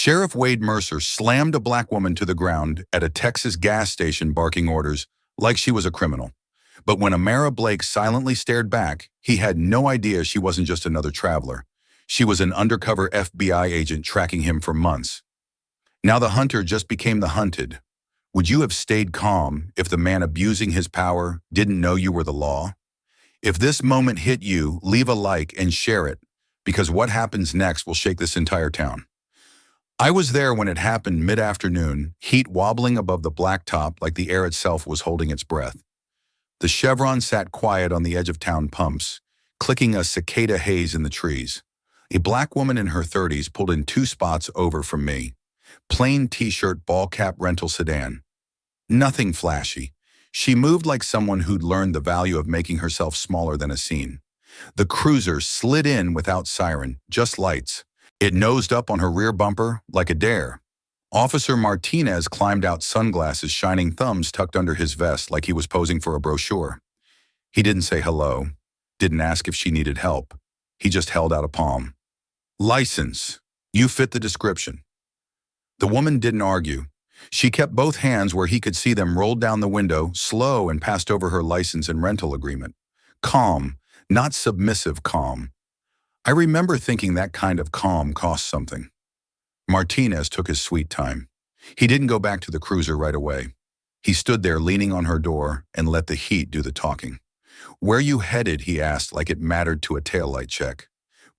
Sheriff Wade Mercer slammed a black woman to the ground at a Texas gas station barking orders like she was a criminal. But when Amara Blake silently stared back, he had no idea she wasn't just another traveler. She was an undercover FBI agent tracking him for months. Now the hunter just became the hunted. Would you have stayed calm if the man abusing his power didn't know you were the law? If this moment hit you, leave a like and share it, because what happens next will shake this entire town. I was there when it happened mid-afternoon, heat wobbling above the blacktop like the air itself was holding its breath. The Chevron sat quiet on the edge of town pumps, clicking a cicada haze in the trees. A black woman in her 30s pulled in 2 spots over from me. Plain t-shirt, ball cap rental sedan. Nothing flashy. She moved like someone who'd learned the value of making herself smaller than a scene. The cruiser slid in without siren, just lights. It nosed up on her rear bumper like a dare. Officer Martinez climbed out, sunglasses, shining thumbs tucked under his vest like he was posing for a brochure. He didn't say hello, didn't ask if she needed help. He just held out a palm. License. You fit the description. The woman didn't argue. She kept both hands where he could see them, rolled down the window, slow, and passed over her license and rental agreement. Calm, not submissive calm. I remember thinking that kind of calm cost something. Martinez took his sweet time. He didn't go back to the cruiser right away. He stood there leaning on her door and let the heat do the talking. Where you headed, he asked like it mattered to a taillight check.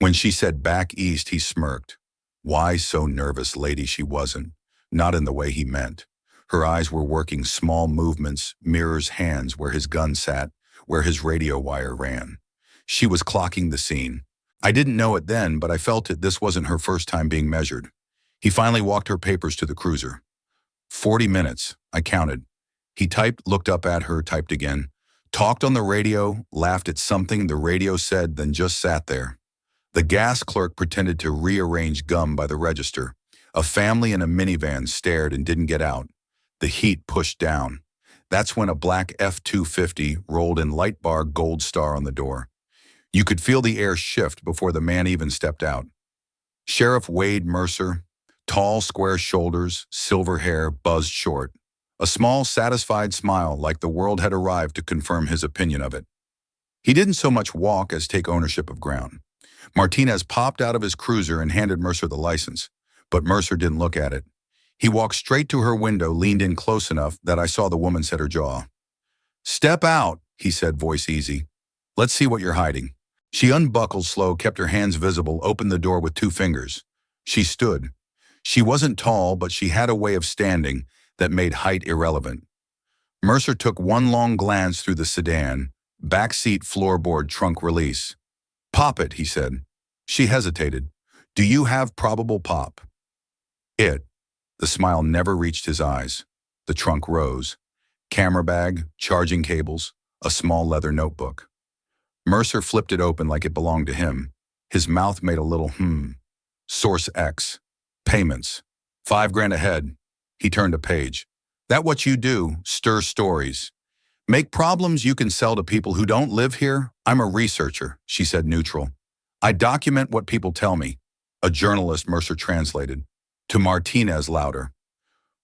When she said back east, he smirked. Why so nervous, lady? She wasn't. Not in the way he meant. Her eyes were working small movements, mirrors hands where his gun sat, where his radio wire ran. She was clocking the scene. I didn't know it then, but I felt it. This wasn't her first time being measured. He finally walked her papers to the cruiser. 40 minutes, I counted. He typed, looked up at her, typed again, talked on the radio, laughed at something the radio said, then just sat there. The gas clerk pretended to rearrange gum by the register. A family in a minivan stared and didn't get out. The heat pushed down. That's when a black F-250 rolled in, light bar, gold star on the door. You could feel the air shift before the man even stepped out. Sheriff Wade Mercer, tall, square shoulders, silver hair, buzzed short. A small, satisfied smile like the world had arrived to confirm his opinion of it. He didn't so much walk as take ownership of ground. Martinez popped out of his cruiser and handed Mercer the license, but Mercer didn't look at it. He walked straight to her window, leaned in close enough that I saw the woman set her jaw. Step out, he said, voice easy. Let's see what you're hiding. She unbuckled slow, kept her hands visible, opened the door with 2 fingers. She stood. She wasn't tall, but she had a way of standing that made height irrelevant. Mercer took one long glance through the sedan, backseat floorboard, trunk release. Pop it, he said. She hesitated. Do you have probable pop? The smile never reached his eyes. The trunk rose. Camera bag, charging cables, a small leather notebook. Mercer flipped it open like it belonged to him. His mouth made a little Source X. Payments. $5,000 ahead. He turned a page. That what you do? Stir stories. Make problems you can sell to people who don't live here? I'm a researcher, she said, neutral. I document what people tell me. A journalist, Mercer translated. To Martinez, louder.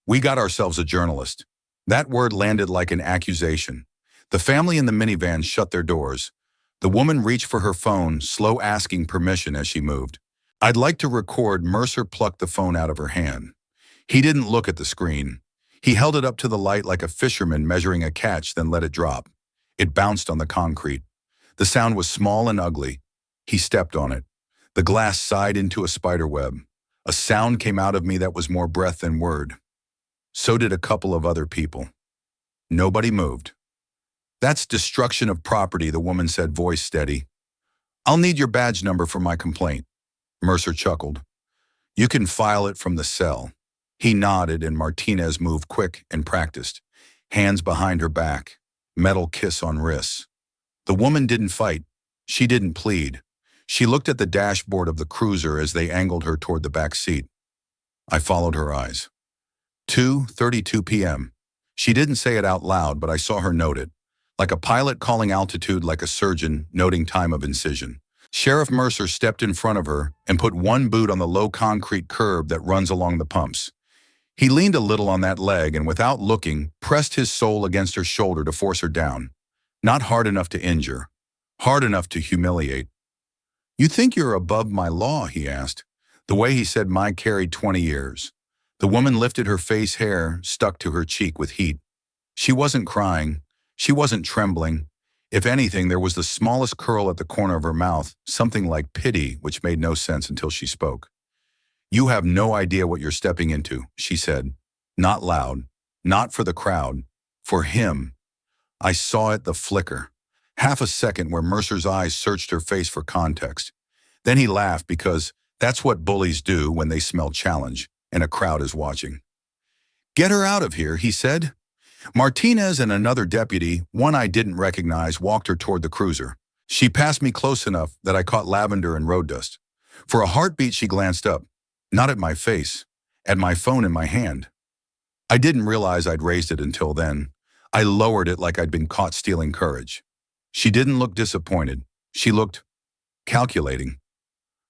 We got ourselves a journalist. That word landed like an accusation. The family in the minivan shut their doors. The woman reached for her phone, slow, asking permission as she moved. I'd like to record. Mercer plucked the phone out of her hand. He didn't look at the screen. He held it up to the light like a fisherman measuring a catch, then let it drop. It bounced on the concrete. The sound was small and ugly. He stepped on it. The glass sighed into a spider web. A sound came out of me that was more breath than word. So did a couple of other people. Nobody moved. That's destruction of property, the woman said, voice steady. I'll need your badge number for my complaint. Mercer chuckled. You can file it from the cell. He nodded and Martinez moved quick and practiced. Hands behind her back. Metal kiss on wrists. The woman didn't fight. She didn't plead. She looked at the dashboard of the cruiser as they angled her toward the back seat. I followed her eyes. 2:32 p.m. She didn't say it out loud, but I saw her note it. Like a pilot calling altitude, like a surgeon noting time of incision. Sheriff Mercer stepped in front of her and put one boot on the low concrete curb that runs along the pumps. He leaned a little on that leg and without looking, pressed his sole against her shoulder to force her down. Not hard enough to injure, hard enough to humiliate. "You think you're above my law?" he asked. The way he said "my" carried 20 years. The woman lifted her face hair, stuck to her cheek with heat. She wasn't crying. She wasn't trembling. If anything, there was the smallest curl at the corner of her mouth, something like pity, which made no sense until she spoke. "You have no idea what you're stepping into," she said. Not loud, not for the crowd, for him. I saw it, the flicker. Half a second where Mercer's eyes searched her face for context. Then he laughed because that's what bullies do when they smell challenge and a crowd is watching. "Get her out of here," he said. Martinez and another deputy, one I didn't recognize, walked her toward the cruiser. She passed me close enough that I caught lavender and road dust. For a heartbeat, she glanced up, not at my face, at my phone in my hand. I didn't realize I'd raised it until then. I lowered it like I'd been caught stealing courage. She didn't look disappointed. She looked calculating.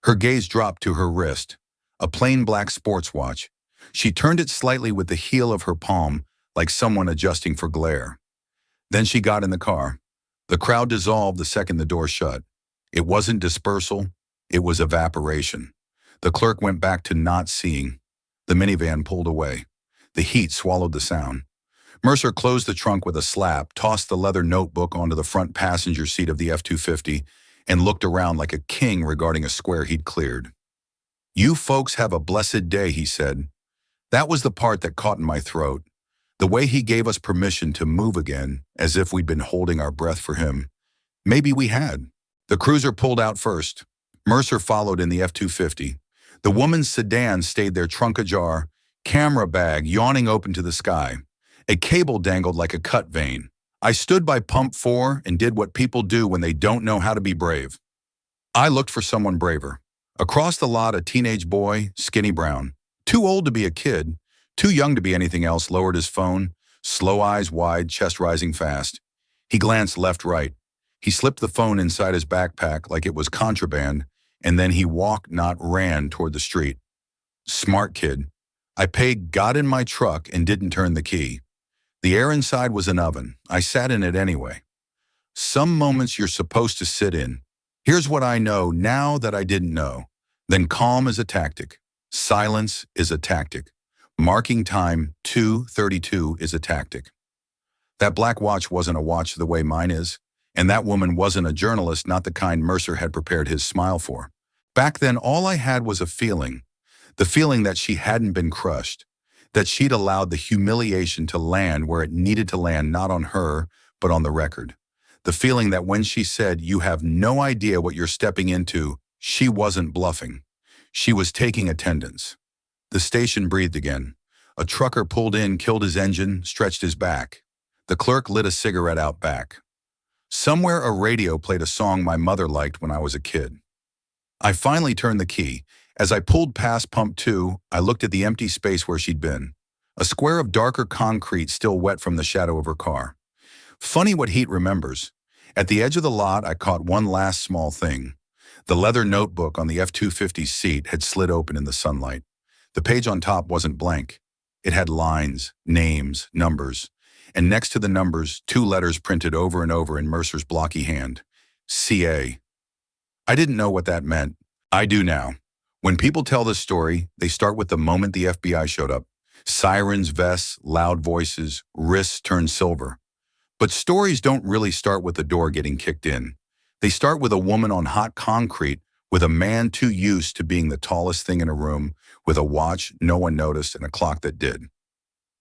Her gaze dropped to her wrist, a plain black sports watch. She turned it slightly with the heel of her palm, like someone adjusting for glare. Then she got in the car. The crowd dissolved the second the door shut. It wasn't dispersal, it was evaporation. The clerk went back to not seeing. The minivan pulled away. The heat swallowed the sound. Mercer closed the trunk with a slap, tossed the leather notebook onto the front passenger seat of the F-250, and looked around like a king regarding a square he'd cleared. "You folks have a blessed day," he said. That was the part that caught in my throat. The way he gave us permission to move again, as if we'd been holding our breath for him. Maybe we had. The cruiser pulled out first. Mercer followed in the F-250. The woman's sedan stayed there, trunk ajar, camera bag yawning open to the sky. A cable dangled like a cut vein. I stood by pump 4 and did what people do when they don't know how to be brave. I looked for someone braver. Across the lot, a teenage boy, skinny brown. Too old to be a kid, too young to be anything else, lowered his phone, slow eyes wide, chest rising fast. He glanced left, right. He slipped the phone inside his backpack like it was contraband, and then he walked, not ran, toward the street. Smart kid. I paid, got in my truck, and didn't turn the key. The air inside was an oven. I sat in it anyway. Some moments you're supposed to sit in. Here's what I know now that I didn't know. Then calm is a tactic. Silence is a tactic. Marking time 2:32 is a tactic. That black watch wasn't a watch the way mine is, and that woman wasn't a journalist, not the kind Mercer had prepared his smile for. Back then, all I had was a feeling. The feeling that she hadn't been crushed, that she'd allowed the humiliation to land where it needed to land, not on her, but on the record. The feeling that when she said, "You have no idea what you're stepping into," she wasn't bluffing. She was taking attendance. The station breathed again. A trucker pulled in, killed his engine, stretched his back. The clerk lit a cigarette out back. Somewhere a radio played a song my mother liked when I was a kid. I finally turned the key. As I pulled past pump 2, I looked at the empty space where she'd been. A square of darker concrete still wet from the shadow of her car. Funny what heat remembers. At the edge of the lot, I caught one last small thing. The leather notebook on the F-250's seat had slid open in the sunlight. The page on top wasn't blank. It had lines, names, numbers, and next to the numbers, 2 letters printed over and over in Mercer's blocky hand. CA. I didn't know what that meant. I do now. When people tell this story, they start with the moment the FBI showed up. Sirens, vests, loud voices, wrists turned silver. But stories don't really start with the door getting kicked in. They start with a woman on hot concrete, with a man too used to being the tallest thing in a room, with a watch no one noticed and a clock that did.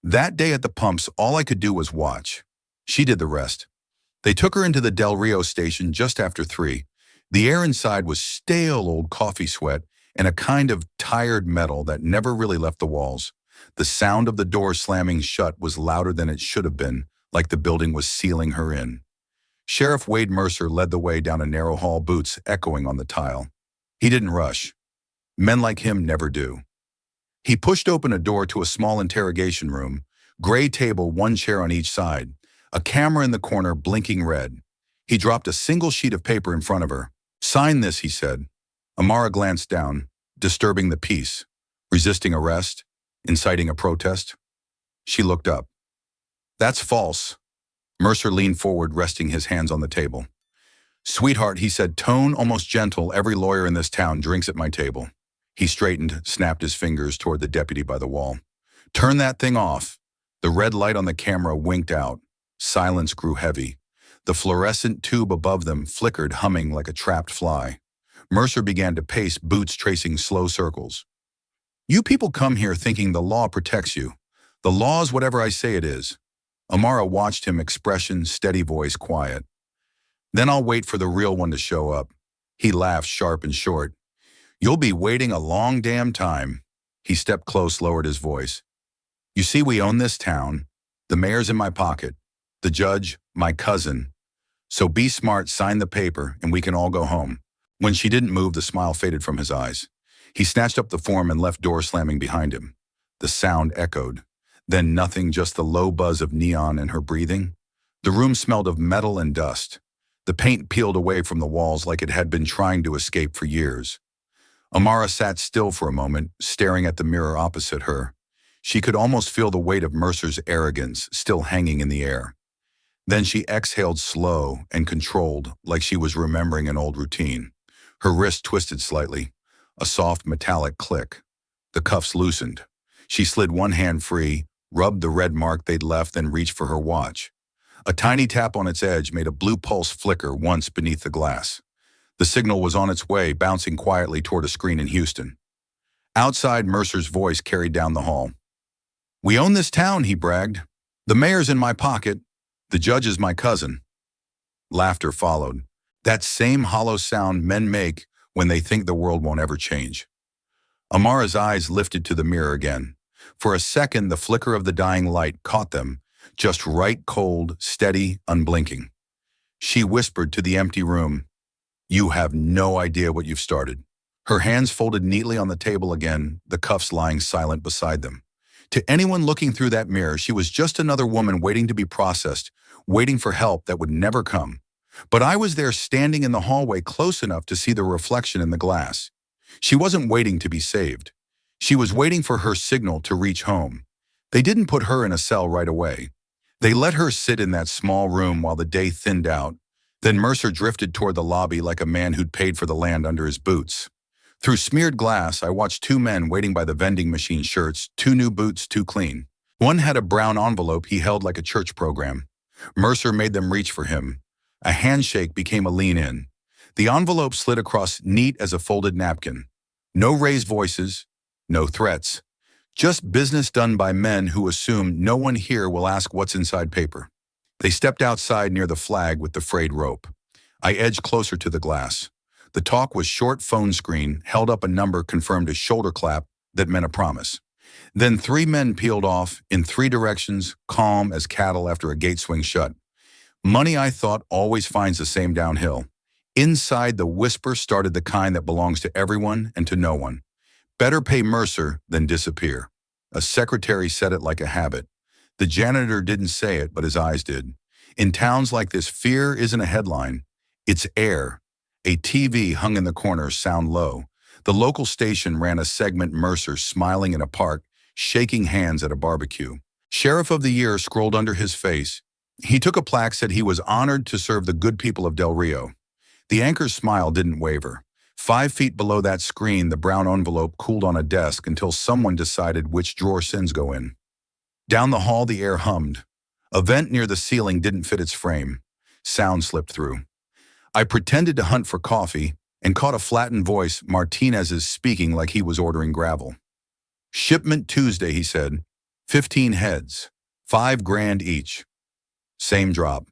That day at the pumps, all I could do was watch. She did the rest. They took her into the Del Rio station just after 3. The air inside was stale old coffee sweat and a kind of tired metal that never really left the walls. The sound of the door slamming shut was louder than it should have been, like the building was sealing her in. Sheriff Wade Mercer led the way down a narrow hall, boots echoing on the tile. He didn't rush. Men like him never do. He pushed open a door to a small interrogation room, gray table, 1 chair on each side, a camera in the corner blinking red. He dropped a single sheet of paper in front of her. Sign this, he said. Amara glanced down, disturbing the peace, resisting arrest, inciting a protest. She looked up. That's false. Mercer leaned forward, resting his hands on the table. Sweetheart, he said, tone almost gentle, every lawyer in this town drinks at my table. He straightened, snapped his fingers toward the deputy by the wall. Turn that thing off. The red light on the camera winked out. Silence grew heavy. The fluorescent tube above them flickered, humming like a trapped fly. Mercer began to pace, boots tracing slow circles. You people come here thinking the law protects you. The law is whatever I say it is. Amara watched him, expression, steady voice, quiet. Then I'll wait for the real one to show up. He laughed, sharp and short. You'll be waiting a long damn time. He stepped close, lowered his voice. You see, we own this town. The mayor's in my pocket. The judge, my cousin. So be smart, sign the paper, and we can all go home. When she didn't move, the smile faded from his eyes. He snatched up the form and left door slamming behind him. The sound echoed. Then nothing, just the low buzz of neon and her breathing. The room smelled of metal and dust. The paint peeled away from the walls like it had been trying to escape for years. Amara sat still for a moment, staring at the mirror opposite her. She could almost feel the weight of Mercer's arrogance still hanging in the air. Then she exhaled slow and controlled, like she was remembering an old routine. Her wrist twisted slightly. A soft metallic click. The cuffs loosened. She slid one hand free, rubbed the red mark they'd left, then reached for her watch. A tiny tap on its edge made a blue pulse flicker once beneath the glass. The signal was on its way, bouncing quietly toward a screen in Houston. Outside, Mercer's voice carried down the hall. We own this town, he bragged. The mayor's in my pocket. The judge is my cousin. Laughter followed. That same hollow sound men make when they think the world won't ever change. Amara's eyes lifted to the mirror again. For a second, the flicker of the dying light caught them, just right, cold, steady, unblinking. She whispered to the empty room, You have no idea what you've started. Her hands folded neatly on the table again, the cuffs lying silent beside them. To anyone looking through that mirror, she was just another woman waiting to be processed, waiting for help that would never come. But I was there, standing in the hallway, close enough to see the reflection in the glass. She wasn't waiting to be saved. She was waiting for her signal to reach home. They didn't put her in a cell right away. They let her sit in that small room while the day thinned out. Then Mercer drifted toward the lobby like a man who'd paid for the land under his boots. Through smeared glass, I watched two men waiting by the vending machine, shirts, two new boots, too clean. One had a brown envelope he held like a church program. Mercer made them reach for him. A handshake became a lean in. The envelope slid across neat as a folded napkin. No raised voices, no threats. Just business done by men who assume no one here will ask what's inside paper. They stepped outside near the flag with the frayed rope. I edged closer to the glass. The talk was short phone screen, held up a number, confirmed a shoulder clap that meant a promise. Then three men peeled off in three directions, calm as cattle after a gate swings shut. Money, I thought, always finds the same downhill. Inside, the whisper started, the kind that belongs to everyone and to no one. Better pay Mercer than disappear. A secretary said it like a habit. The janitor didn't say it, but his eyes did. In towns like this, fear isn't a headline. It's air. A TV hung in the corner, sound low. The local station ran a segment, Mercer smiling in a park, shaking hands at a barbecue. Sheriff of the Year scrolled under his face. He took a plaque, said he was honored to serve the good people of Del Rio. The anchor's smile didn't waver. 5 feet below that screen, the brown envelope cooled on a desk until someone decided which drawer sins go in. Down the hall, the air hummed. A vent near the ceiling didn't fit its frame. Sound slipped through. I pretended to hunt for coffee and caught a flattened voice, Martinez's, speaking like he was ordering gravel. Shipment Tuesday, he said. 15 heads. $5,000 each. Same drop.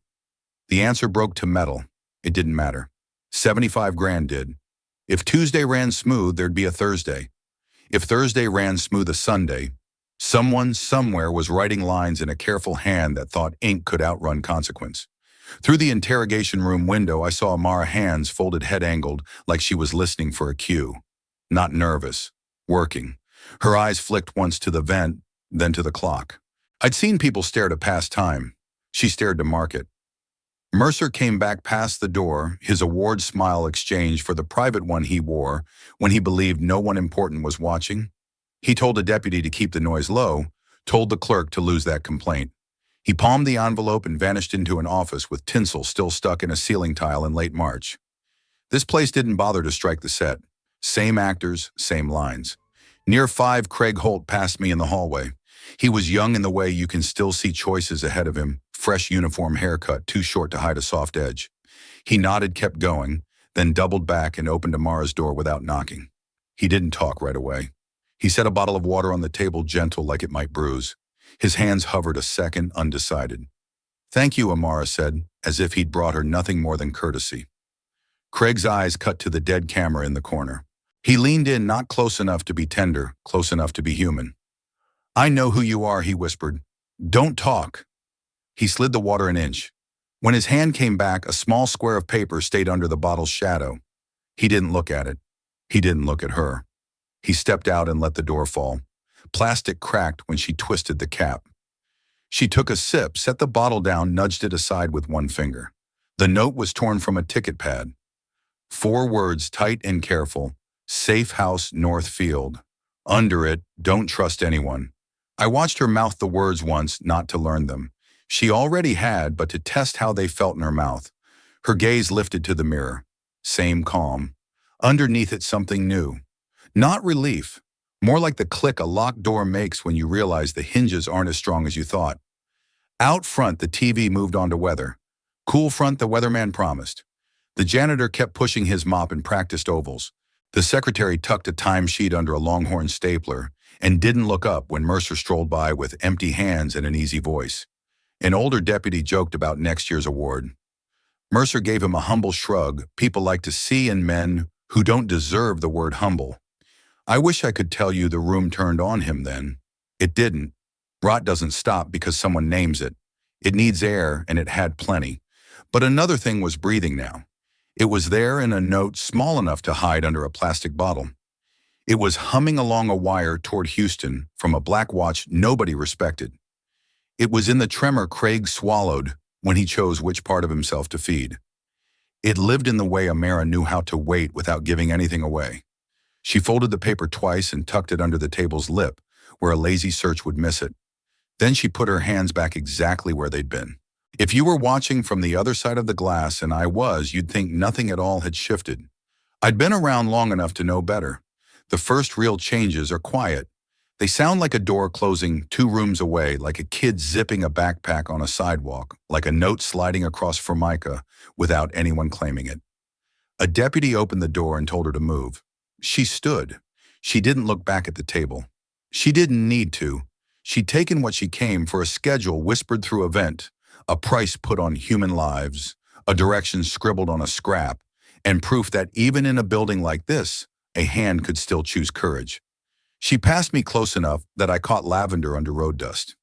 The answer broke to metal. It didn't matter. 75 grand did. If Tuesday ran smooth, there'd be a Thursday. If Thursday ran smooth, a Sunday. Someone somewhere was writing lines in a careful hand that thought ink could outrun consequence. Through the interrogation room window, I saw Amara, hands folded, head angled, like she was listening for a cue. Not nervous. Working. Her eyes flicked once to the vent, then to the clock. I'd seen people stare to pass time. She stared to mark it. Mercer came back past the door, his award smile exchanged for the private one he wore when he believed no one important was watching. He told a deputy to keep the noise low, told the clerk to lose that complaint. He palmed the envelope and vanished into an office with tinsel still stuck in a ceiling tile in late March. This place didn't bother to strike the set. Same actors, same lines. Near 5, Craig Holt passed me in the hallway. He was young in the way you can still see choices ahead of him, fresh uniform haircut too short to hide a soft edge. He nodded, kept going, then doubled back and opened Amara's door without knocking. He didn't talk right away. He set a bottle of water on the table, gentle like it might bruise. His hands hovered a second, undecided. "Thank you," Amara said, as if he'd brought her nothing more than courtesy. Craig's eyes cut to the dead camera in the corner. He leaned in, not close enough to be tender, close enough to be human. "I know who you are," he whispered. "Don't talk." He slid the water an inch. When his hand came back, a small square of paper stayed under the bottle's shadow. He didn't look at it. He didn't look at her. He stepped out and let the door fall. Plastic cracked when she twisted the cap. She took a sip, set the bottle down, nudged it aside with one finger. The note was torn from a ticket pad. 4 words, tight and careful. "Safe house, Northfield." Under it, "Don't trust anyone." I watched her mouth the words once, not to learn them. She already had, but to test how they felt in her mouth. Her gaze lifted to the mirror. Same calm. Underneath it, something new. Not relief. More like the click a locked door makes when you realize the hinges aren't as strong as you thought. Out front, the TV moved on to weather. Cool front, the weatherman promised. The janitor kept pushing his mop and practiced ovals. The secretary tucked a timesheet under a longhorn stapler and didn't look up when Mercer strolled by with empty hands and an easy voice. An older deputy joked about next year's award. Mercer gave him a humble shrug people like to see in men who don't deserve the word humble. I wish I could tell you the room turned on him then. It didn't. Rot doesn't stop because someone names it. It needs air, and it had plenty. But another thing was breathing now. It was there in a note small enough to hide under a plastic bottle. It was humming along a wire toward Houston from a black watch nobody respected. It was in the tremor Craig swallowed when he chose which part of himself to feed. It lived in the way Amara knew how to wait without giving anything away. She folded the paper twice and tucked it under the table's lip, where a lazy search would miss it. Then she put her hands back exactly where they'd been. If you were watching from the other side of the glass, and I was, you'd think nothing at all had shifted. I'd been around long enough to know better. The first real changes are quiet. They sound like a door closing 2 rooms away, like a kid zipping a backpack on a sidewalk, like a note sliding across Formica without anyone claiming it. A deputy opened the door and told her to move. She stood. She didn't look back at the table. She didn't need to. She'd taken what she came for, a schedule whispered through a vent, a price put on human lives, a direction scribbled on a scrap, and proof that even in a building like this, a hand could still choose courage. She passed me close enough that I caught lavender under road dust.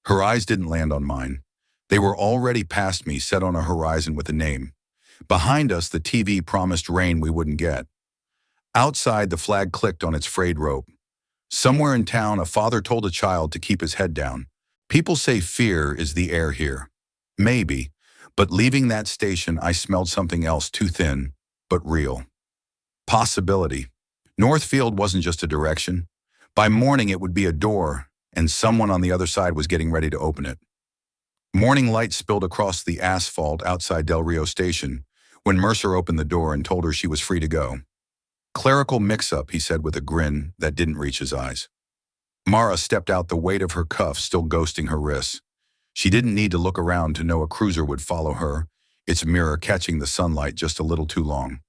Her eyes didn't land on mine. They were already past me, set on a horizon with a name. Behind us, the TV promised rain we wouldn't get. Outside, the flag clicked on its frayed rope. Somewhere in town, a father told a child to keep his head down. People say fear is the air here. Maybe, but leaving that station, I smelled something else, too thin, but real. Possibility. Northfield wasn't just a direction. By morning, it would be a door, and someone on the other side was getting ready to open it. Morning light spilled across the asphalt outside Del Rio Station when Mercer opened the door and told her she was free to go. "Clerical mix-up," he said with a grin that didn't reach his eyes. Mara stepped out, the weight of her cuff still ghosting her wrists. She didn't need to look around to know a cruiser would follow her, its mirror catching the sunlight just a little too long.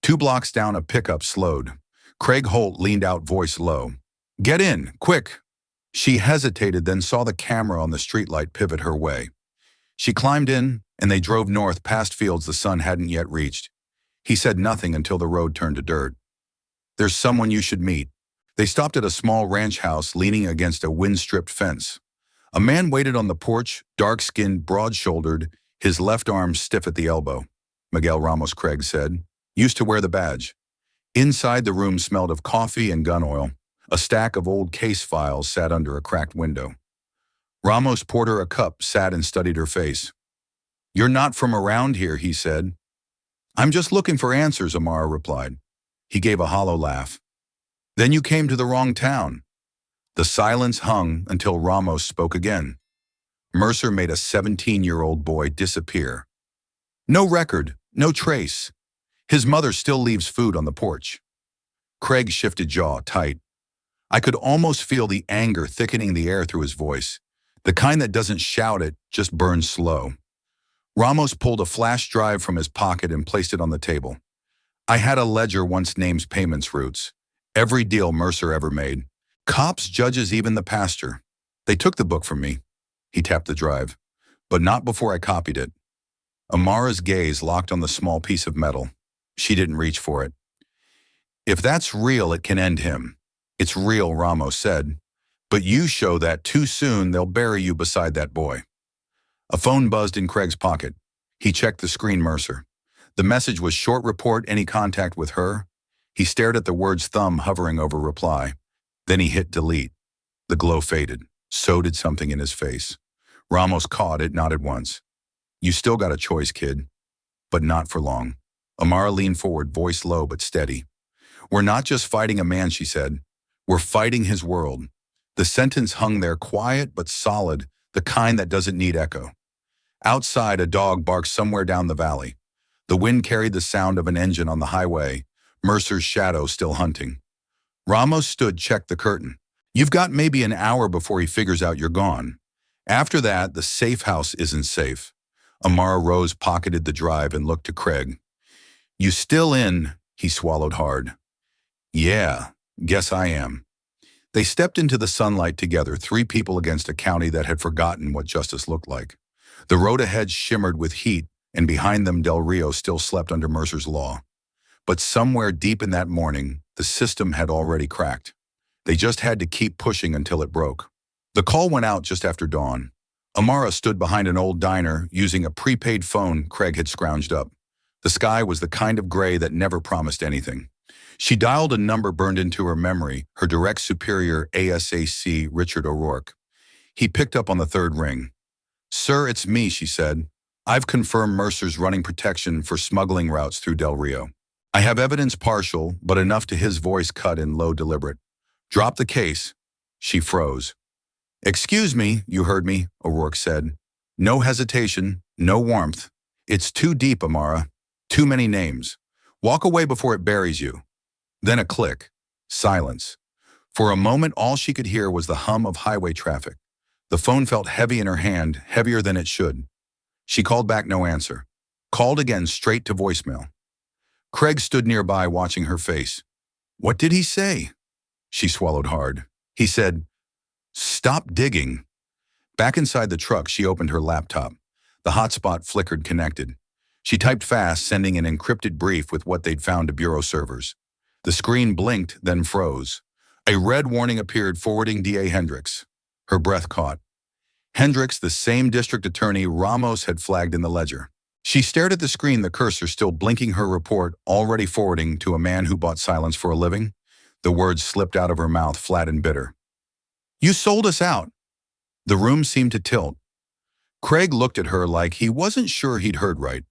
2 blocks down, a pickup slowed. Craig Holt leaned out, voice low. "Get in, quick!" She hesitated, then saw the camera on the streetlight pivot her way. She climbed in, and they drove north past fields the sun hadn't yet reached. He said nothing until the road turned to dirt. "There's someone you should meet." They stopped at a small ranch house leaning against a wind-stripped fence. A man waited on the porch, dark-skinned, broad-shouldered, his left arm stiff at the elbow. Miguel Ramos, Craig said. Used to wear the badge. Inside, the room smelled of coffee and gun oil. A stack of old case files sat under a cracked window. Ramos poured her a cup, sat and studied her face. "You're not from around here," he said. "I'm just looking for answers," Amara replied. He gave a hollow laugh. "Then you came to the wrong town." The silence hung until Ramos spoke again. Mercer made a 17-year-old boy disappear. No record, no trace. His mother still leaves food on the porch. Craig shifted jaw tight. I could almost feel the anger thickening the air through his voice, the kind that doesn't shout it, just burns slow. Ramos pulled a flash drive from his pocket and placed it on the table. I had a ledger once names payments routes. Every deal Mercer ever made. Cops, judges, even the pastor. They took the book from me. He tapped the drive. But not before I copied it. Amara's gaze locked on the small piece of metal. She didn't reach for it. "If that's real, it can end him." "It's real," Ramos said. "But you show that too soon, they'll bury you beside that boy." A phone buzzed in Craig's pocket. He checked the screen. Mercer. The message was short: report any contact with her. He stared at the words, thumb hovering over reply. Then he hit delete. The glow faded. So did something in his face. Ramos caught it, nodded once. "You still got a choice, kid." But not for long. Amara leaned forward, voice low but steady. "We're not just fighting a man," she said. "We're fighting his world." The sentence hung there, quiet but solid, the kind that doesn't need echo. Outside, a dog barked somewhere down the valley. The wind carried the sound of an engine on the highway, Mercer's shadow still hunting. Ramos stood, checked the curtain. "You've got maybe an hour before he figures out you're gone. After that, the safe house isn't safe." Amara rose, pocketed the drive, and looked to Craig. "You still in?" He swallowed hard. "Yeah, guess I am." They stepped into the sunlight together, three people against a county that had forgotten what justice looked like. The road ahead shimmered with heat, and behind them Del Rio still slept under Mercer's law. But somewhere deep in that morning, the system had already cracked. They just had to keep pushing until it broke. The call went out just after dawn. Amara stood behind an old diner using a prepaid phone Craig had scrounged up. The sky was the kind of gray that never promised anything. She dialed a number burned into her memory, her direct superior, ASAC Richard O'Rourke. He picked up on the third ring. "Sir, it's me," she said. "I've confirmed Mercer's running protection for smuggling routes through Del Rio. I have evidence partial, but enough to." His voice cut in low, deliberate. "Drop the case." She froze. "Excuse me, you heard me," O'Rourke said. "No hesitation, no warmth. It's too deep, Amara. Too many names. Walk away before it buries you." Then a click. Silence. For a moment, all she could hear was the hum of highway traffic. The phone felt heavy in her hand, heavier than it should. She called back, no answer. Called again, straight to voicemail. Craig stood nearby, watching her face. "What did he say?" She swallowed hard. He said, "Stop digging." Back inside the truck, she opened her laptop. The hotspot flickered, connected. She typed fast, sending an encrypted brief with what they'd found to bureau servers. The screen blinked, then froze. A red warning appeared, forwarding DA Hendricks. Her breath caught. Hendricks, the same district attorney Ramos had flagged in the ledger. She stared at the screen, the cursor still blinking, her report already forwarding to a man who bought silence for a living. The words slipped out of her mouth, flat and bitter. "You sold us out." The room seemed to tilt. Craig looked at her like he wasn't sure he'd heard right.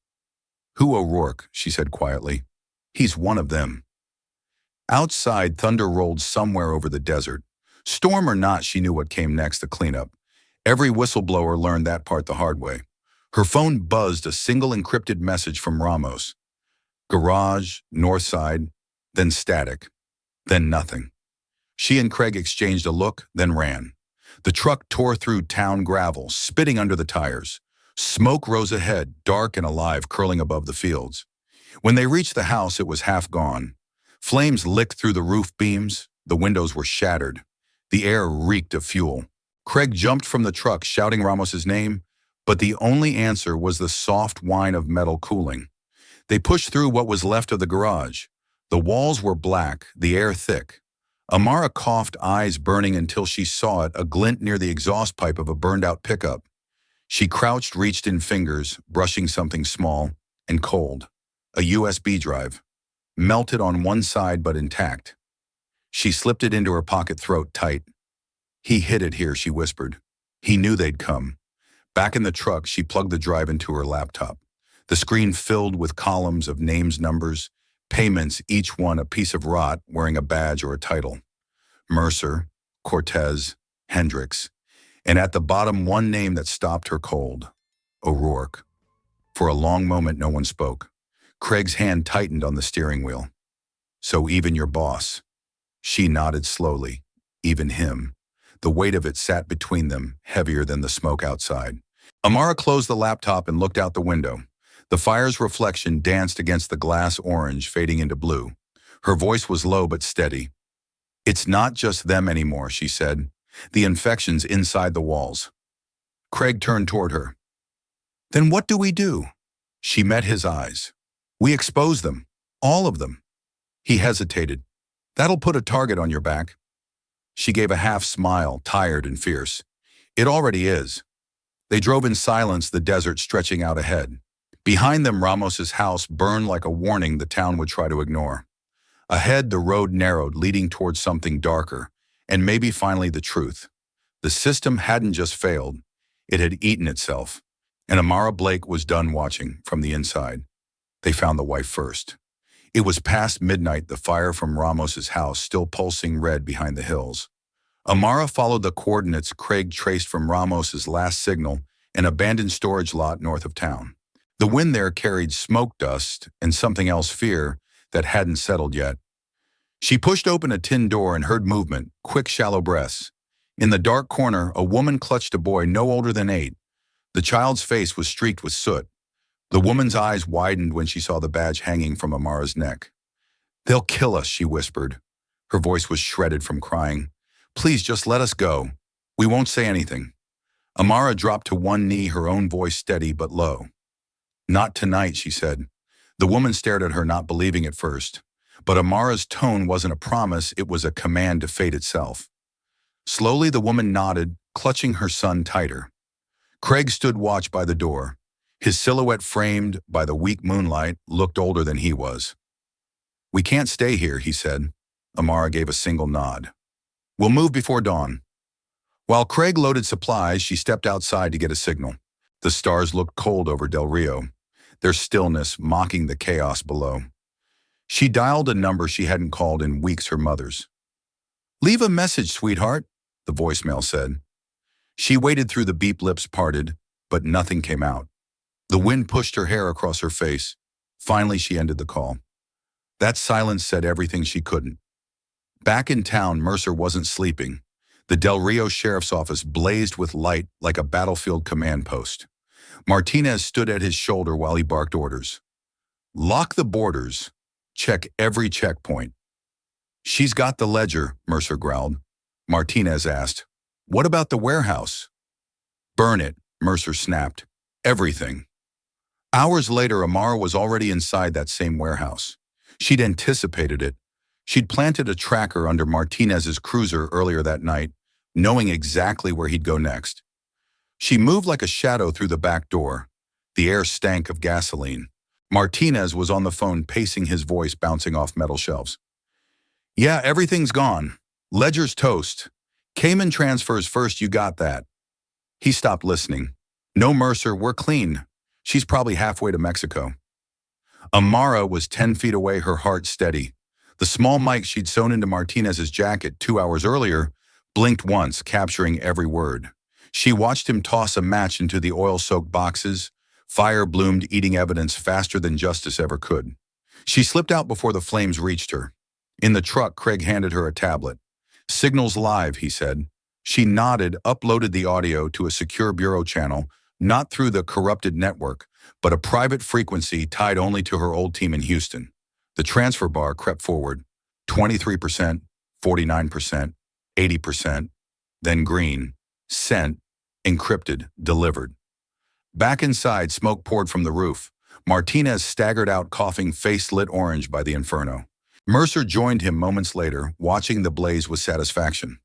"Who O'Rourke?" she said quietly. "He's one of them." Outside, thunder rolled somewhere over the desert. Storm or not, she knew what came next, the cleanup. Every whistleblower learned that part the hard way. Her phone buzzed, a single encrypted message from Ramos. Garage, north side, then static, then nothing. She and Craig exchanged a look, then ran. The truck tore through town gravel, spitting under the tires. Smoke rose ahead, dark and alive, curling above the fields. When they reached the house, it was half gone. Flames licked through the roof beams. The windows were shattered. The air reeked of fuel. Craig jumped from the truck, shouting Ramos's name, but the only answer was the soft whine of metal cooling. They pushed through what was left of the garage. The walls were black, the air thick. Amara coughed, eyes burning until she saw it, a glint near the exhaust pipe of a burned-out pickup. She crouched, reached in fingers, brushing something small and cold. A USB drive. Melted on one side but intact. She slipped it into her pocket, throat tight. "He hid it here," she whispered. "He knew they'd come. Back in the truck, she plugged the drive into her laptop. The screen filled with columns of names, numbers, payments, each one a piece of rot wearing a badge or a title. Mercer, Cortez, Hendricks, and at the bottom one name that stopped her cold. O'Rourke. For a long moment no one spoke. Craig's hand tightened on the steering wheel. So even your boss. She nodded slowly. Even him. The weight of it sat between them, heavier than the smoke outside. Amara closed the laptop and looked out the window. The fire's reflection danced against the glass orange, fading into blue. Her voice was low but steady. It's not just them anymore, she said. The infection's inside the walls. Craig turned toward her. Then what do we do? She met his eyes. We expose them. All of them. He hesitated. That'll put a target on your back. She gave a half smile, tired and fierce. It already is. They drove in silence, the desert stretching out ahead. Behind them, Ramos's house burned like a warning the town would try to ignore. Ahead, the road narrowed, leading towards something darker, and maybe finally the truth. The system hadn't just failed, it had eaten itself, and Amara Blake was done watching from the inside. They found the wife first. It was past midnight, the fire from Ramos's house still pulsing red behind the hills. Amara followed the coordinates Craig traced from Ramos's last signal, an abandoned storage lot north of town. The wind there carried smoke dust and something else, fear, that hadn't settled yet. She pushed open a tin door and heard movement, quick, shallow breaths. In the dark corner, a woman clutched a boy no older than 8. The child's face was streaked with soot. The woman's eyes widened when she saw the badge hanging from Amara's neck. They'll kill us, she whispered. Her voice was shredded from crying. Please just let us go. We won't say anything. Amara dropped to one knee, her own voice steady but low. Not tonight, she said. The woman stared at her, not believing at first. But Amara's tone wasn't a promise, it was a command to fate itself. Slowly the woman nodded, clutching her son tighter. Craig stood watch by the door. His silhouette, framed by the weak moonlight, looked older than he was. We can't stay here, he said. Amara gave a single nod. We'll move before dawn. While Craig loaded supplies, she stepped outside to get a signal. The stars looked cold over Del Rio, their stillness mocking the chaos below. She dialed a number she hadn't called in weeks, her mother's. Leave a message, sweetheart, the voicemail said. She waited through the beep, lips parted, but nothing came out. The wind pushed her hair across her face. Finally, she ended the call. That silence said everything she couldn't. Back in town, Mercer wasn't sleeping. The Del Rio Sheriff's Office blazed with light like a battlefield command post. Martinez stood at his shoulder while he barked orders. Lock the borders. Check every checkpoint. She's got the ledger, Mercer growled. Martinez asked, What about the warehouse? Burn it, Mercer snapped. Everything. Hours later, Amara was already inside that same warehouse. She'd anticipated it. She'd planted a tracker under Martinez's cruiser earlier that night, knowing exactly where he'd go next. She moved like a shadow through the back door. The air stank of gasoline. Martinez was on the phone, pacing, his voice bouncing off metal shelves. Yeah, everything's gone. Ledger's toast. Cayman transfers first, you got that. He stopped listening. No, Mercer, we're clean. She's probably halfway to Mexico. Amara was 10 feet away, her heart steady. The small mic she'd sewn into Martinez's jacket 2 hours earlier blinked once, capturing every word. She watched him toss a match into the oil-soaked boxes. Fire bloomed, eating evidence faster than justice ever could. She slipped out before the flames reached her. In the truck, Craig handed her a tablet. Signals live, he said. She nodded, uploaded the audio to a secure bureau channel, not through the corrupted network, but a private frequency tied only to her old team in Houston. The transfer bar crept forward. 23%, 49%, 80%, then green, sent, encrypted, delivered. Back inside, smoke poured from the roof. Martinez staggered out, coughing, face lit orange by the inferno. Mercer joined him moments later, watching the blaze with satisfaction.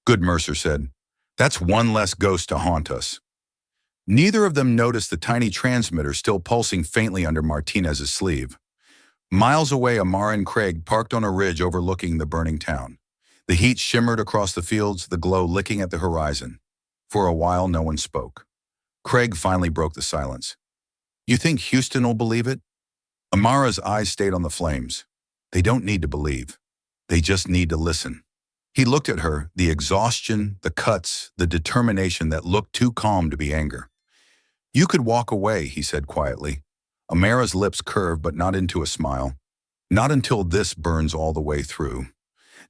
Good, Mercer said. That's one less ghost to haunt us. Neither of them noticed the tiny transmitter still pulsing faintly under Martinez's sleeve. Miles away, Amara and Craig parked on a ridge overlooking the burning town. The heat shimmered across the fields, the glow licking at the horizon. For a while, no one spoke. Craig finally broke the silence. You think Houston will believe it? Amara's eyes stayed on the flames. They don't need to believe. They just need to listen. He looked at her, the exhaustion, the cuts, the determination that looked too calm to be anger. You could walk away, he said quietly. Amara's lips curved but not into a smile. Not until this burns all the way through.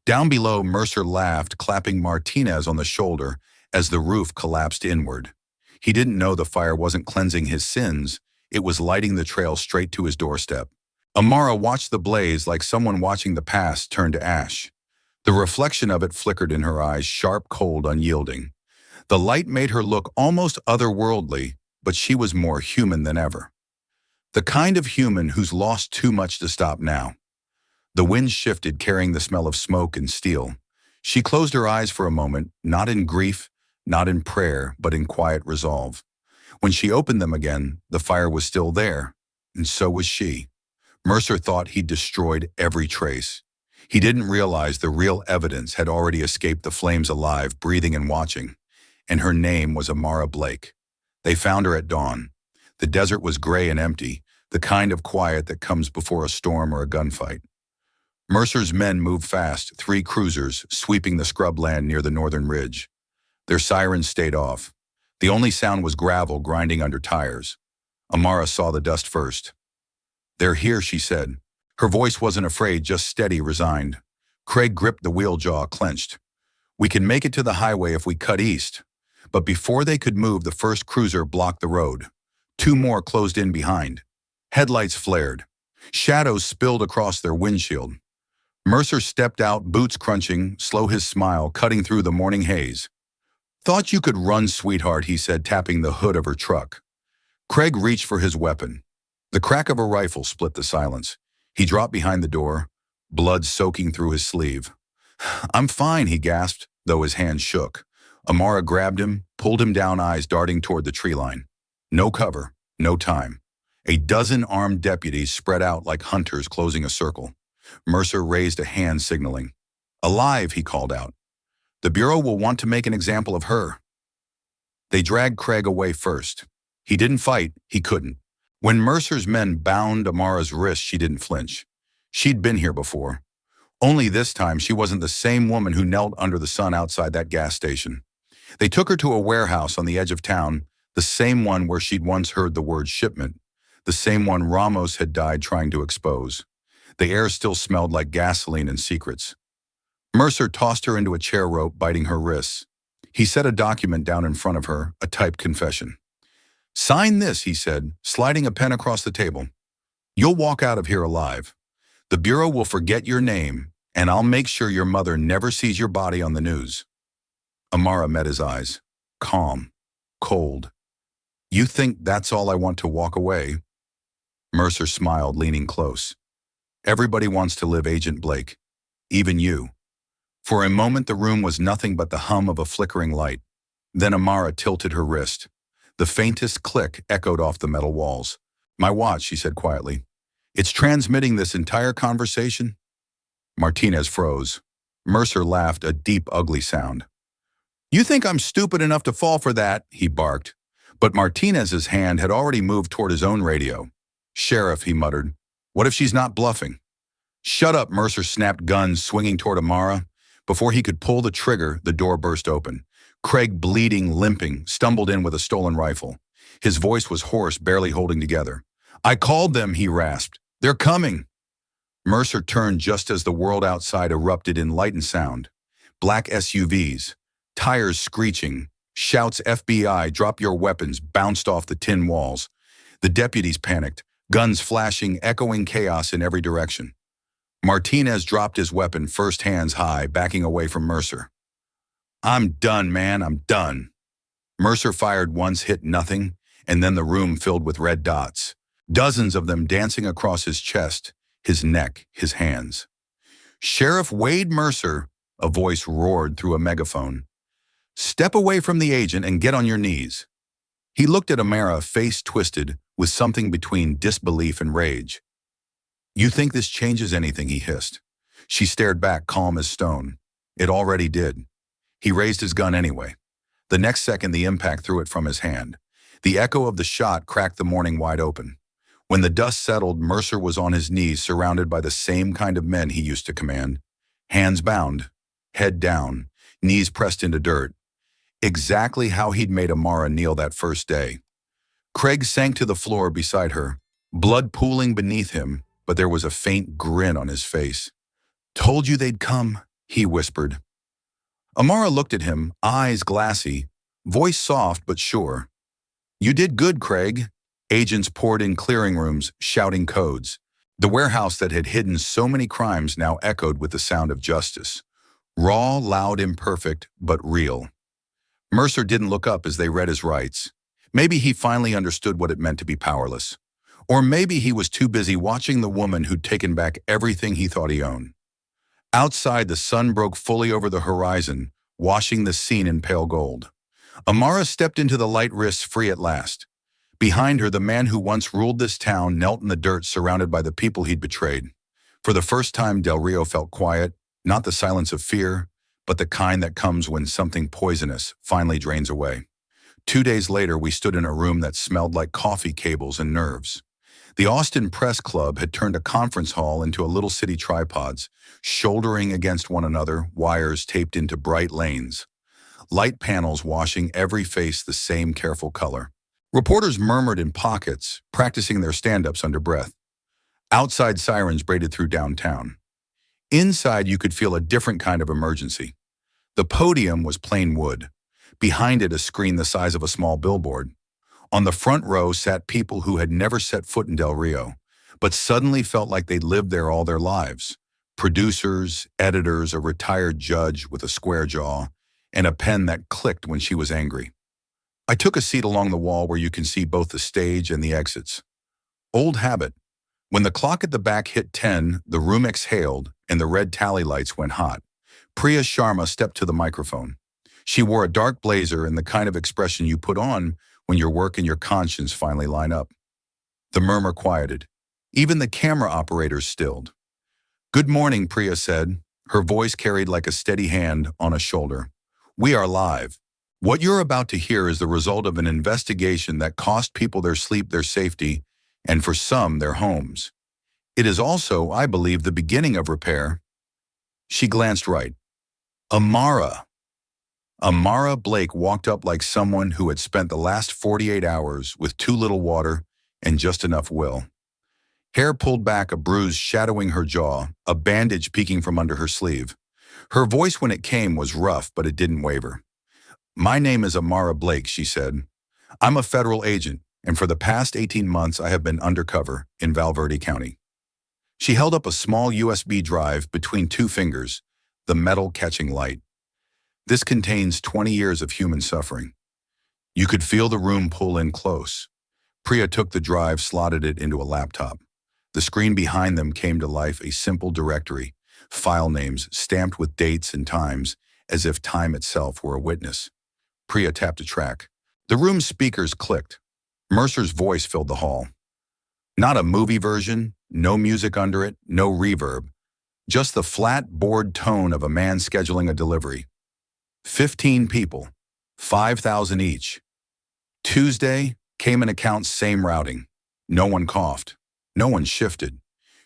Down below, Mercer laughed, clapping Martinez on the shoulder as the roof collapsed inward. He didn't know the fire wasn't cleansing his sins, it was lighting the trail straight to his doorstep. Amara watched the blaze like someone watching the past turn to ash. The reflection of it flickered in her eyes, sharp, cold, unyielding. The light made her look almost otherworldly, but she was more human than ever. The kind of human who's lost too much to stop now. The wind shifted, carrying the smell of smoke and steel. She closed her eyes for a moment, not in grief, not in prayer, but in quiet resolve. When she opened them again, the fire was still there, and so was she. Mercer thought he'd destroyed every trace. He didn't realize the real evidence had already escaped the flames alive, breathing and watching. And her name was Amara Blake. They found her at dawn. The desert was gray and empty, the kind of quiet that comes before a storm or a gunfight. Mercer's men moved fast, 3 cruisers, sweeping the scrubland near the northern ridge. Their sirens stayed off. The only sound was gravel grinding under tires. Amara saw the dust first. They're here, she said. Her voice wasn't afraid, just steady, resigned. Craig gripped the wheel jaw, clenched. We can make it to the highway if we cut east. But before they could move, the first cruiser blocked the road. 2 more closed in behind. Headlights flared. Shadows spilled across their windshield. Mercer stepped out, boots crunching, slow his smile cutting through the morning haze. Thought you could run, sweetheart, he said, tapping the hood of her truck. Craig reached for his weapon. The crack of a rifle split the silence. He dropped behind the door, blood soaking through his sleeve. I'm fine, he gasped, though his hand shook. Amara grabbed him, pulled him down, eyes darting toward the tree line. No cover, no time. A dozen armed deputies spread out like hunters closing a circle. Mercer raised a hand, signaling. Alive, he called out. The Bureau will want to make an example of her. They dragged Craig away first. He didn't fight, he couldn't. When Mercer's men bound Amara's wrist, she didn't flinch. She'd been here before. Only this time she wasn't the same woman who knelt under the sun outside that gas station. They took her to a warehouse on the edge of town, the same one where she'd once heard the word shipment, the same one Ramos had died trying to expose. The air still smelled like gasoline and secrets. Mercer tossed her into a chair rope, biting her wrists. He set a document down in front of her, a typed confession. Sign this, he said, sliding a pen across the table. You'll walk out of here alive. The Bureau will forget your name, and I'll make sure your mother never sees your body on the news. Amara met his eyes, calm, cold. You think that's all I want to walk away? Mercer smiled, leaning close. Everybody wants to live, Agent Blake. Even you. For a moment, the room was nothing but the hum of a flickering light. Then Amara tilted her wrist. The faintest click echoed off the metal walls. My watch, she said quietly. It's transmitting this entire conversation? Martinez froze. Mercer laughed, a deep, ugly sound. You think I'm stupid enough to fall for that? He barked. But Martinez's hand had already moved toward his own radio. Sheriff, he muttered. What if she's not bluffing? Shut up, Mercer snapped, guns swinging toward Amara. Before he could pull the trigger, the door burst open. Craig, bleeding, limping, stumbled in with a stolen rifle. His voice was hoarse, barely holding together. I called them, he rasped. They're coming. Mercer turned just as the world outside erupted in light and sound. Black SUVs, tires screeching, shouts FBI, drop your weapons, bounced off the tin walls. The deputies panicked, guns flashing, echoing chaos in every direction. Martinez dropped his weapon, first hands high, backing away from Mercer. I'm done, man, I'm done. Mercer fired once, hit nothing, and then the room filled with red dots. Dozens of them dancing across his chest, his neck, his hands. Sheriff Wade Mercer, a voice roared through a megaphone. Step away from the agent and get on your knees. He looked at Amara, face twisted, with something between disbelief and rage. You think this changes anything, he hissed. She stared back, calm as stone. It already did. He raised his gun anyway. The next second, the impact threw it from his hand. The echo of the shot cracked the morning wide open. When the dust settled, Mercer was on his knees surrounded by the same kind of men he used to command. Hands bound, head down, knees pressed into dirt. Exactly how he'd made Amara kneel that first day. Craig sank to the floor beside her, blood pooling beneath him, but there was a faint grin on his face. "Told you they'd come," he whispered. Amara looked at him, eyes glassy, voice soft but sure. "You did good, Craig." Agents poured in clearing rooms, shouting codes. The warehouse that had hidden so many crimes now echoed with the sound of justice. Raw, loud, imperfect, but real. Mercer didn't look up as they read his rights. Maybe he finally understood what it meant to be powerless. Or maybe he was too busy watching the woman who'd taken back everything he thought he owned. Outside, the sun broke fully over the horizon, washing the scene in pale gold. Amara stepped into the light, wrists free at last. Behind her, the man who once ruled this town knelt in the dirt surrounded by the people he'd betrayed. For the first time, Del Rio felt quiet, not the silence of fear, but the kind that comes when something poisonous finally drains away. 2 days later, we stood in a room that smelled like coffee cables and nerves. The Austin Press Club had turned a conference hall into a little city tripods, shouldering against one another, wires taped into bright lanes. Light panels washing every face the same careful color. Reporters murmured in pockets, practicing their stand-ups under breath. Outside, sirens braided through downtown. Inside, you could feel a different kind of emergency. The podium was plain wood. Behind it, a screen the size of a small billboard. On the front row sat people who had never set foot in Del Rio, but suddenly felt like they'd lived there all their lives. Producers, editors, a retired judge with a square jaw, and a pen that clicked when she was angry. I took a seat along the wall where you can see both the stage and the exits. Old habit. When the clock at the back hit 10, the room exhaled and the red tally lights went hot. Priya Sharma stepped to the microphone. She wore a dark blazer and the kind of expression you put on when your work and your conscience finally line up. The murmur quieted. Even the camera operators stilled. "Good morning," Priya said. Her voice carried like a steady hand on a shoulder. "We are live. What you're about to hear is the result of an investigation that cost people their sleep, their safety, and for some, their homes. It is also, I believe, the beginning of repair." She glanced right. Amara. Amara Blake walked up like someone who had spent the last 48 hours with too little water and just enough will. Hair pulled back, a bruise shadowing her jaw, a bandage peeking from under her sleeve. Her voice when it came was rough, but it didn't waver. "My name is Amara Blake," she said. "I'm a federal agent, and for the past 18 months I have been undercover in Val Verde County." She held up a small USB drive between two fingers, the metal catching light. "This contains 20 years of human suffering." You could feel the room pull in close. Priya took the drive, slotted it into a laptop. The screen behind them came to life, a simple directory, file names stamped with dates and times, as if time itself were a witness. Priya tapped a track. The room's speakers clicked. Mercer's voice filled the hall. Not a movie version, no music under it, no reverb. Just the flat, bored tone of a man scheduling a delivery. 15 people, 5,000 each. Tuesday, Cayman accounts, same routing. No one coughed. No one shifted.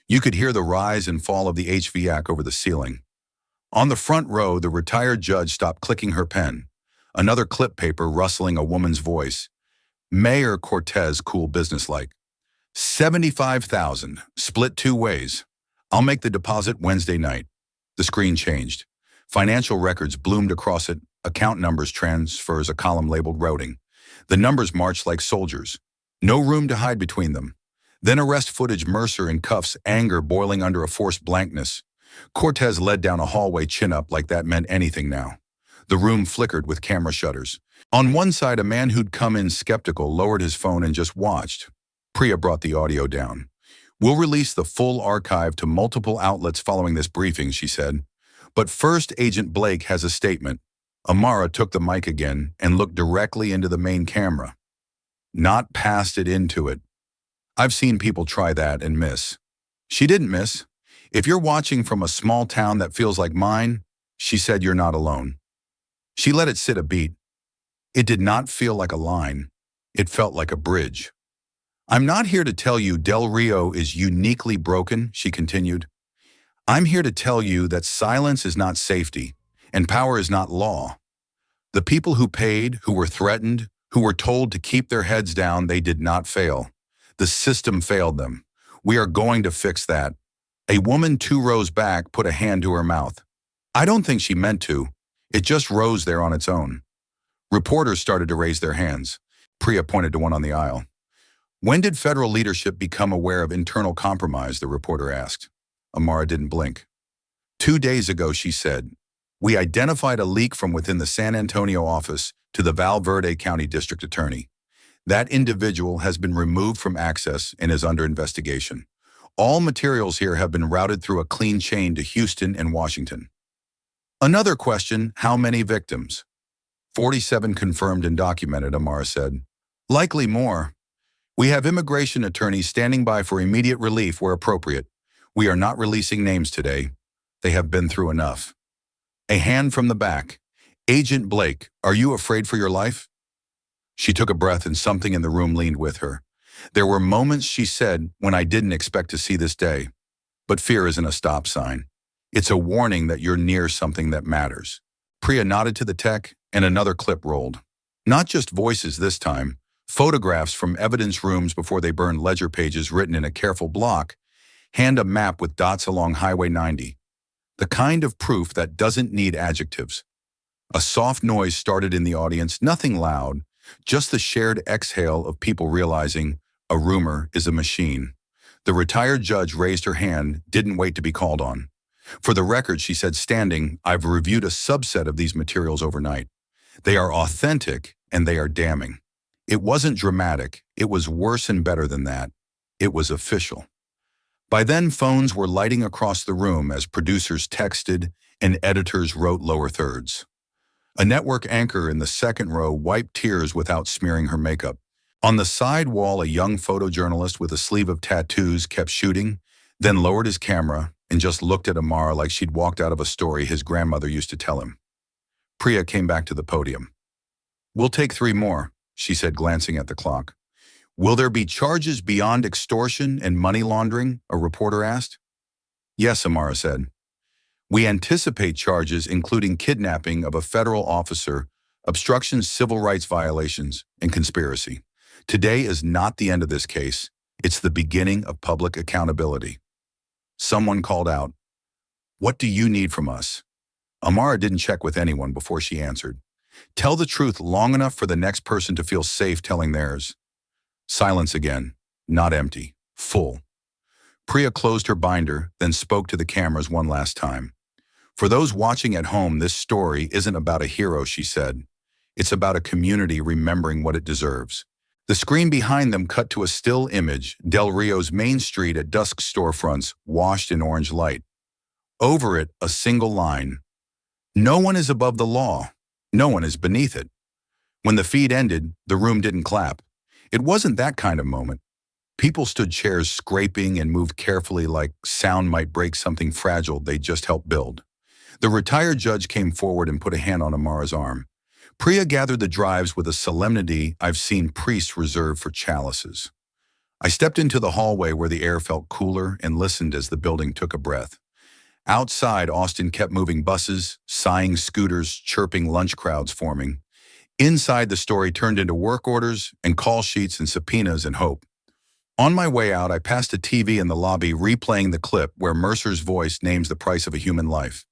You could hear the rise and fall of the HVAC over the ceiling. On the front row, the retired judge stopped clicking her pen. Another clip paper rustling, a woman's voice. Mayor Cortez, cool businesslike. 75,000, split 2 ways. I'll make the deposit Wednesday night. The screen changed. Financial records bloomed across it, account numbers, transfers, a column labeled routing. The numbers marched like soldiers. No room to hide between them. Then arrest footage, Mercer in cuffs, anger boiling under a forced blankness. Cortez led down a hallway, chin up, like that meant anything now. The room flickered with camera shutters. On one side, a man who'd come in skeptical lowered his phone and just watched. Priya brought the audio down. "We'll release the full archive to multiple outlets following this briefing," she said. "But first, Agent Blake has a statement." Amara took the mic again and looked directly into the main camera. Not past it, into it. "I've seen people try that and miss." She didn't miss. "If you're watching from a small town that feels like mine," she said, "you're not alone." She let it sit a beat. It did not feel like a line. It felt like a bridge. I'm not here to tell you Del Rio is uniquely broken, she continued. I'm here to tell you that silence is not safety, and power is not law. The people who paid, who were threatened, who were told to keep their heads down, they did not fail. The system failed them. We are going to fix that. A woman 2 rows back put a hand to her mouth. I don't think she meant to. It just rose there on its own. Reporters started to raise their hands. Priya pointed to one on the aisle. When did federal leadership become aware of internal compromise, the reporter asked. Amara didn't blink. 2 days ago, she said. We identified a leak from within the San Antonio office to the Val Verde County District Attorney. That individual has been removed from access and is under investigation. All materials here have been routed through a clean chain to Houston and Washington. Another question, how many victims? 47 confirmed and documented, Amara said. Likely more. We have immigration attorneys standing by for immediate relief where appropriate. We are not releasing names today. They have been through enough. A hand from the back. Agent Blake, are you afraid for your life? She took a breath and something in the room leaned with her. There were moments, she said, when I didn't expect to see this day. But fear isn't a stop sign. It's a warning that you're near something that matters. Priya nodded to the tech and another clip rolled. Not just voices this time, photographs from evidence rooms before they burned ledger pages written in a careful block, hand a map with dots along Highway 90. The kind of proof that doesn't need adjectives. A soft noise started in the audience, nothing loud, just the shared exhale of people realizing a rumor is a machine. The retired judge raised her hand, didn't wait to be called on. For the record, she said, standing, I've reviewed a subset of these materials overnight. They are authentic and they are damning. It wasn't dramatic. It was worse and better than that. It was official. By then, phones were lighting across the room as producers texted and editors wrote lower thirds. A network anchor in the second row wiped tears without smearing her makeup. On the side wall, a young photojournalist with a sleeve of tattoos kept shooting, then lowered his camera and just looked at Amara like she'd walked out of a story his grandmother used to tell him. Priya came back to the podium. We'll take 3 more, she said, glancing at the clock. Will there be charges beyond extortion and money laundering? A reporter asked. Yes, Amara said. We anticipate charges including kidnapping of a federal officer, obstruction, civil rights violations, and conspiracy. Today is not the end of this case. It's the beginning of public accountability. Someone called out, What do you need from us? Amara didn't check with anyone before she answered. Tell the truth long enough for the next person to feel safe telling theirs. Silence again, not empty, full. Priya closed her binder, then spoke to the cameras one last time. For those watching at home, this story isn't about a hero, she said. It's about a community remembering what it deserves. The screen behind them cut to a still image, Del Rio's main street at dusk, storefronts washed in orange light. Over it, a single line. No one is above the law. No one is beneath it. When the feed ended, the room didn't clap. It wasn't that kind of moment. People stood chairs scraping and moved carefully like sound might break something fragile they just helped build. The retired judge came forward and put a hand on Amara's arm. Priya gathered the drives with a solemnity I've seen priests reserve for chalices. I stepped into the hallway where the air felt cooler and listened as the building took a breath. Outside, Austin kept moving buses, sighing scooters, chirping lunch crowds forming. Inside, the story turned into work orders and call sheets and subpoenas and hope. On my way out, I passed a TV in the lobby replaying the clip where Mercer's voice names the price of a human life.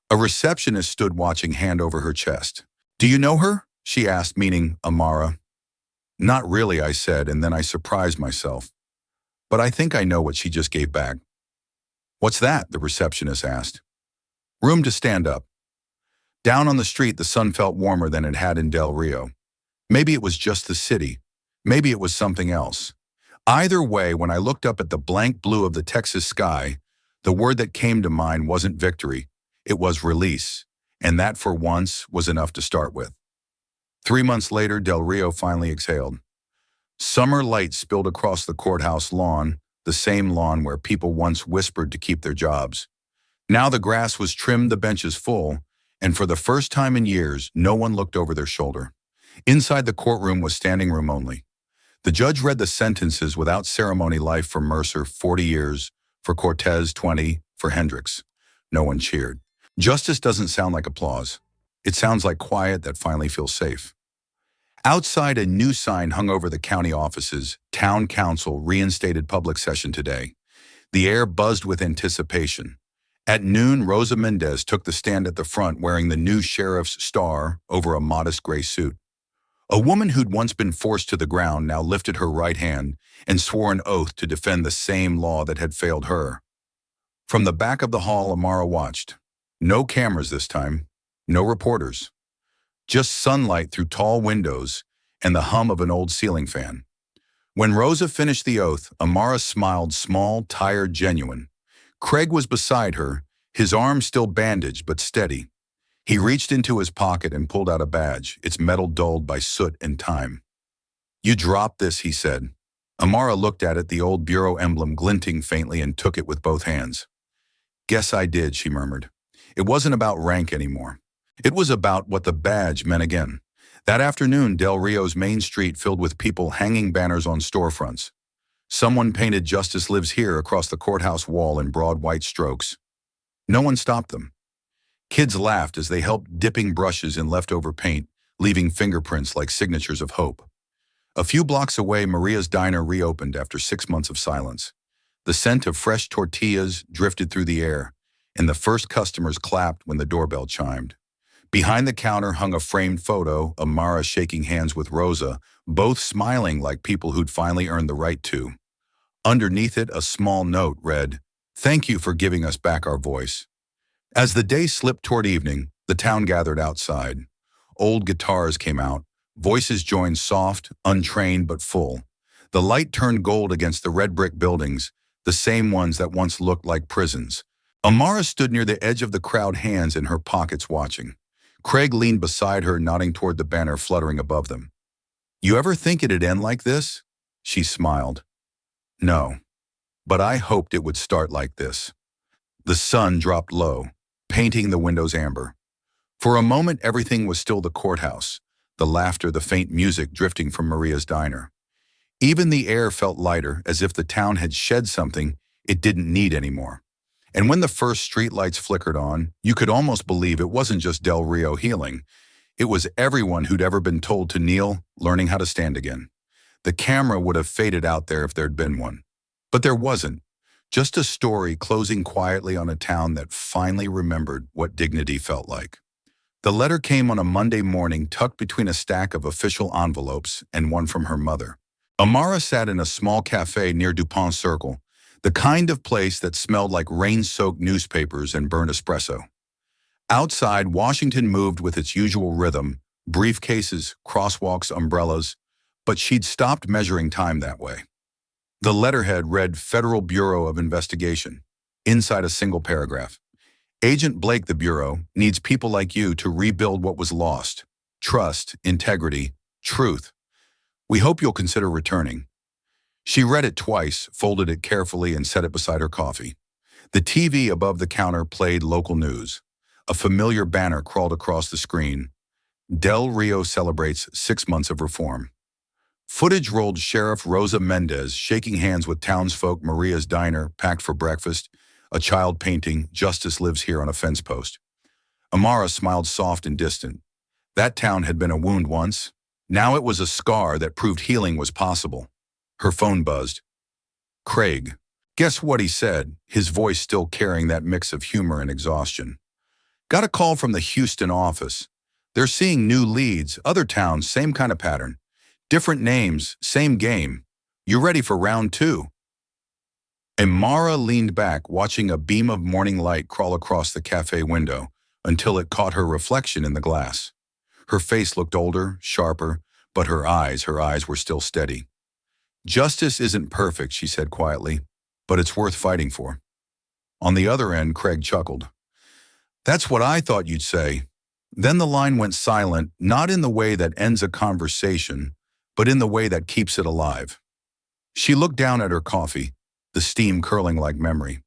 A receptionist stood watching, hand over her chest. Do you know her? She asked, meaning Amara. Not really, I said, and then I surprised myself. But I think I know what she just gave back. What's that? The receptionist asked. Room to stand up. Down on the street, the sun felt warmer than it had in Del Rio. Maybe it was just the city. Maybe it was something else. Either way, when I looked up at the blank blue of the Texas sky, the word that came to mind wasn't victory. It was release. And that, for once, was enough to start with. 3 months later, Del Rio finally exhaled. Summer light spilled across the courthouse lawn, the same lawn where people once whispered to keep their jobs. Now the grass was trimmed, the benches full, and for the first time in years, no one looked over their shoulder. Inside the courtroom was standing room only. The judge read the sentences without ceremony: life for Mercer, 40 years, for Cortez, 20, for Hendricks. No one cheered. Justice doesn't sound like applause. It sounds like quiet that finally feels safe. Outside, a new sign hung over the county offices: Town Council reinstated public session today. The air buzzed with anticipation. At noon, Rosa Mendez took the stand at the front wearing the new sheriff's star over a modest gray suit. A woman who'd once been forced to the ground now lifted her right hand and swore an oath to defend the same law that had failed her. From the back of the hall, Amara watched. No cameras this time, no reporters. Just sunlight through tall windows and the hum of an old ceiling fan. When Rosa finished the oath, Amara smiled, small, tired, genuine. Craig was beside her, his arm still bandaged but steady. He reached into his pocket and pulled out a badge, its metal dulled by soot and time. "You dropped this," he said. Amara looked at it, the old bureau emblem glinting faintly, and took it with both hands. "Guess I did," she murmured. It wasn't about rank anymore. It was about what the badge meant again. That afternoon, Del Rio's main street filled with people hanging banners on storefronts. Someone painted "Justice Lives Here" across the courthouse wall in broad white strokes. No one stopped them. Kids laughed as they helped dipping brushes in leftover paint, leaving fingerprints like signatures of hope. A few blocks away, Maria's Diner reopened after 6 months of silence. The scent of fresh tortillas drifted through the air, and the first customers clapped when the doorbell chimed. Behind the counter hung a framed photo, Amara shaking hands with Rosa, both smiling like people who'd finally earned the right to. Underneath it, a small note read, "Thank you for giving us back our voice." As the day slipped toward evening, the town gathered outside. Old guitars came out, voices joined, soft, untrained but full. The light turned gold against the red brick buildings, the same ones that once looked like prisons. Amara stood near the edge of the crowd, hands in her pockets, watching. Craig leaned beside her, nodding toward the banner fluttering above them. "You ever think it'd end like this?" She smiled. "No, but I hoped it would start like this." The sun dropped low, painting the windows amber. For a moment, everything was still: the courthouse, the laughter, the faint music drifting from Maria's Diner. Even the air felt lighter, as if the town had shed something it didn't need anymore. And when the first streetlights flickered on, you could almost believe it wasn't just Del Rio healing. It was everyone who'd ever been told to kneel, learning how to stand again. The camera would have faded out there if there'd been one. But there wasn't. Just a story closing quietly on a town that finally remembered what dignity felt like. The letter came on a Monday morning, tucked between a stack of official envelopes and one from her mother. Amara sat in a small cafe near DuPont Circle, the kind of place that smelled like rain-soaked newspapers and burnt espresso. Outside, Washington moved with its usual rhythm: briefcases, crosswalks, umbrellas, but she'd stopped measuring time that way. The letterhead read Federal Bureau of Investigation. Inside, a single paragraph: "Agent Blake, the Bureau, needs people like you to rebuild what was lost. Trust, integrity, truth. We hope you'll consider returning." She read it twice, folded it carefully, and set it beside her coffee. The TV above the counter played local news. A familiar banner crawled across the screen: "Del Rio celebrates 6 months of reform." Footage rolled Sheriff Rosa Mendez shaking hands with townsfolk, Maria's Diner packed for breakfast, a child painting "Justice Lives Here" on a fence post. Amara smiled, soft and distant. That town had been a wound once. Now it was a scar that proved healing was possible. Her phone buzzed. Craig. Guess what he said, his voice still carrying that mix of humor and exhaustion. "Got a call from the Houston office. They're seeing new leads, other towns, same kind of pattern. Different names, same game. You ready for round 2? Amara leaned back, watching a beam of morning light crawl across the cafe window until it caught her reflection in the glass. Her face looked older, sharper, but her eyes were still steady. "Justice isn't perfect," she said quietly, "but it's worth fighting for." On the other end, Craig chuckled. "That's what I thought you'd say." Then the line went silent, not in the way that ends a conversation, but in the way that keeps it alive. She looked down at her coffee, the steam curling like memory.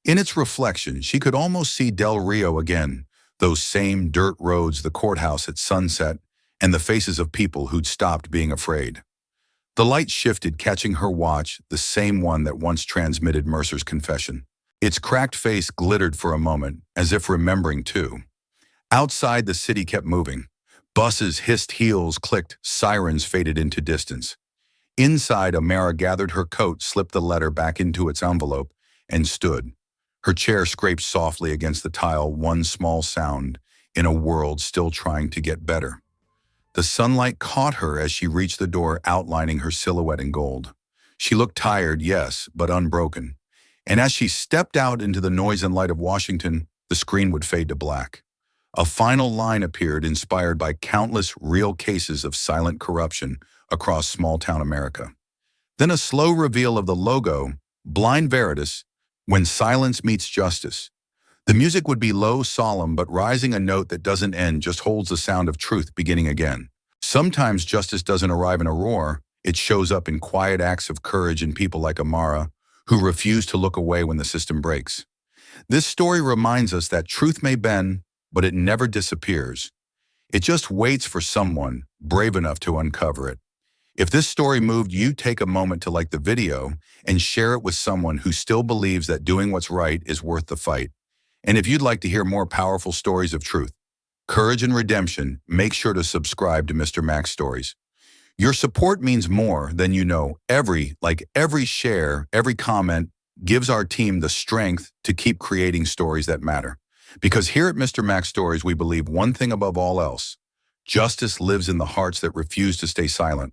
In its reflection, she could almost see Del Rio again, those same dirt roads, the courthouse at sunset, and the faces of people who'd stopped being afraid. The light shifted, catching her watch, the same one that once transmitted Mercer's confession. Its cracked face glittered for a moment, as if remembering too. Outside, the city kept moving. Buses hissed, heels clicked, sirens faded into distance. Inside, Amara gathered her coat, slipped the letter back into its envelope, and stood. Her chair scraped softly against the tile, one small sound in a world still trying to get better. The sunlight caught her as she reached the door, outlining her silhouette in gold. She looked tired, yes, but unbroken. And as she stepped out into the noise and light of Washington, the screen would fade to black. A final line appeared, inspired by countless real cases of silent corruption across small-town America. Then a slow reveal of the logo, Blind Veritas, when silence meets justice. The music would be low, solemn, but rising, a note that doesn't end, just holds the sound of truth beginning again. Sometimes justice doesn't arrive in a roar. It shows up in quiet acts of courage in people like Amara, who refuse to look away when the system breaks. This story reminds us that truth may bend, but it never disappears. It just waits for someone brave enough to uncover it. If this story moved you, take a moment to like the video and share it with someone who still believes that doing what's right is worth the fight. And if you'd like to hear more powerful stories of truth, courage, and redemption, make sure to subscribe to Mr. Max Stories. Your support means more than you know. Every share, every comment gives our team the strength to keep creating stories that matter. Because here at Mr. Max Stories, we believe one thing above all else: justice lives in the hearts that refuse to stay silent.